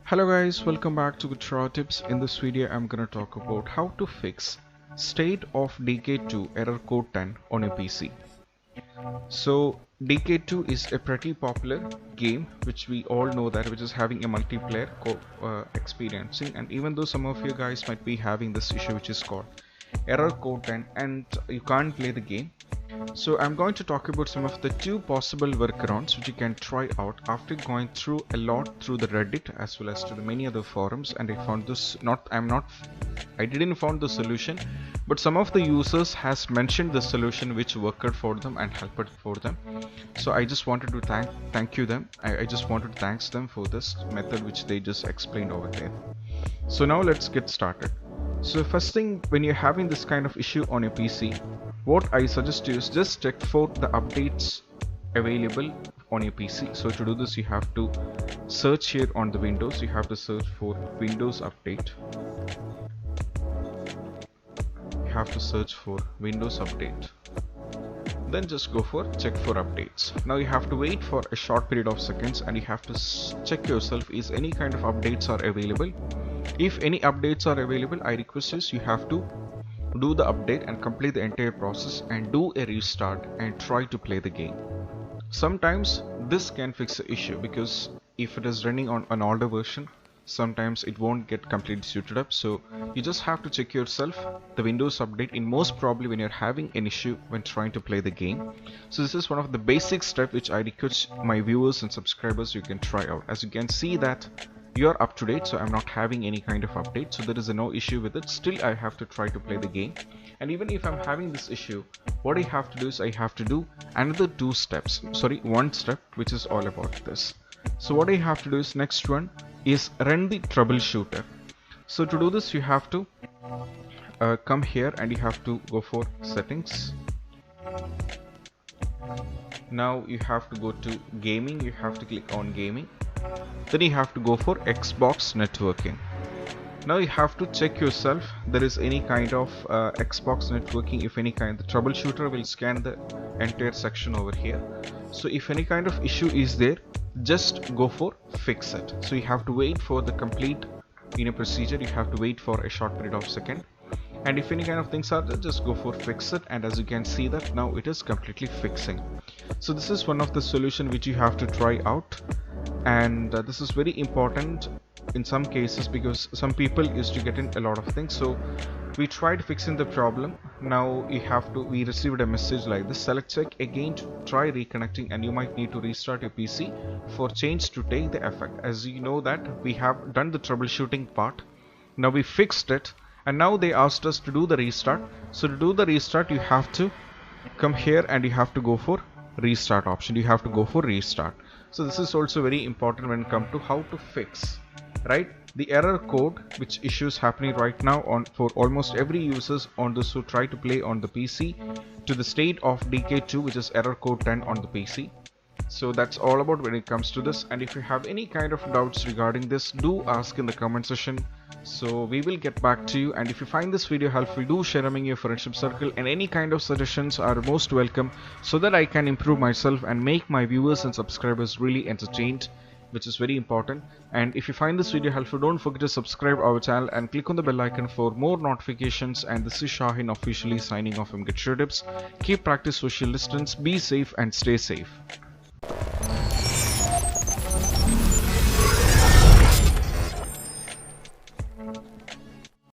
Hello guys, welcome back to Guitar Tips. In this video I'm gonna talk about how to fix State of Decay 2 error code 10 on a PC. So Decay 2 is a pretty popular game which we all know that, which is having a multiplayer experiencing, and even though some of you guys might be having this issue which is called error code 10 and you can't play the game. So I'm going to talk about some of the two possible workarounds which you can try out after going through a lot through the Reddit as well as to the many other forums, and I found this I didn't found the solution, but some of the users has mentioned the solution which worked for them and helped for them. So I just wanted to thank you them. I just wanted to thank them for this method which they just explained over there. So now let's get started. So first thing, when you're having this kind of issue on your PC, what I suggest is just check for the updates available on your PC. So to do this, you have to search here on the Windows. You have to search for Windows Update. You have to search for Windows Update. Then just go for check for updates. Now you have to wait for a short period of seconds and you have to check yourself is any kind of updates are available. If any updates are available, I request you have to do the update and complete the entire process and do a restart and try to play the game. Sometimes this can fix the issue, because if it is running on an older version, sometimes it won't get completely suited up. So you just have to check yourself the Windows update in most probably when you're having an issue when trying to play the game. So this is one of the basic steps which I request my viewers and subscribers you can try out. As you can see that you're up to date, so I'm not having any kind of update, so there is no issue with it. Still I have to try to play the game, and even if I'm having this issue, what I have to do is I have to do another one step which is all about this. So what I have to do is next one is run the troubleshooter. So to do this, you have to come here and you have to go for settings. Now you have to go to gaming. You have to click on gaming. Then you have to go for Xbox networking. Now you have to check yourself there is any kind of Xbox networking. If any kind, the troubleshooter will scan the entire section over here. So if any kind of issue is there, just go for fix it. So you have to wait for the complete procedure. You have to wait for a short period of second, and if any kind of things are there, just go for fix it. And as you can see that now it is completely fixing. So this is one of the solution which you have to try out, and this is very important in some cases because some people used to get in a lot of things. So we tried fixing the problem. Now we received a message like this: select check again to try reconnecting, and you might need to restart your PC for change to take the effect. As you know that we have done the troubleshooting part, now we fixed it, and now they asked us to do the restart. So to do the restart, you have to come here and you have to go for restart option. You have to go for restart. So this is also very important when it comes to how to fix the error code which issues happening right now for almost every users on this who try to play on the PC to the State of Decay 2, which is error code 10 on the PC. So that's all about when it comes to this, and if you have any kind of doubts regarding this, do ask in the comment section, so we will get back to you. And if you find this video helpful, do share among your friendship circle, and any kind of suggestions are most welcome so that I can improve myself and make my viewers and subscribers really entertained, which is very important. And if you find this video helpful, don't forget to subscribe our channel and click on the bell icon for more notifications. And this is Shahin officially signing off from Guitar Tips. Keep practice social distance, be safe and stay safe.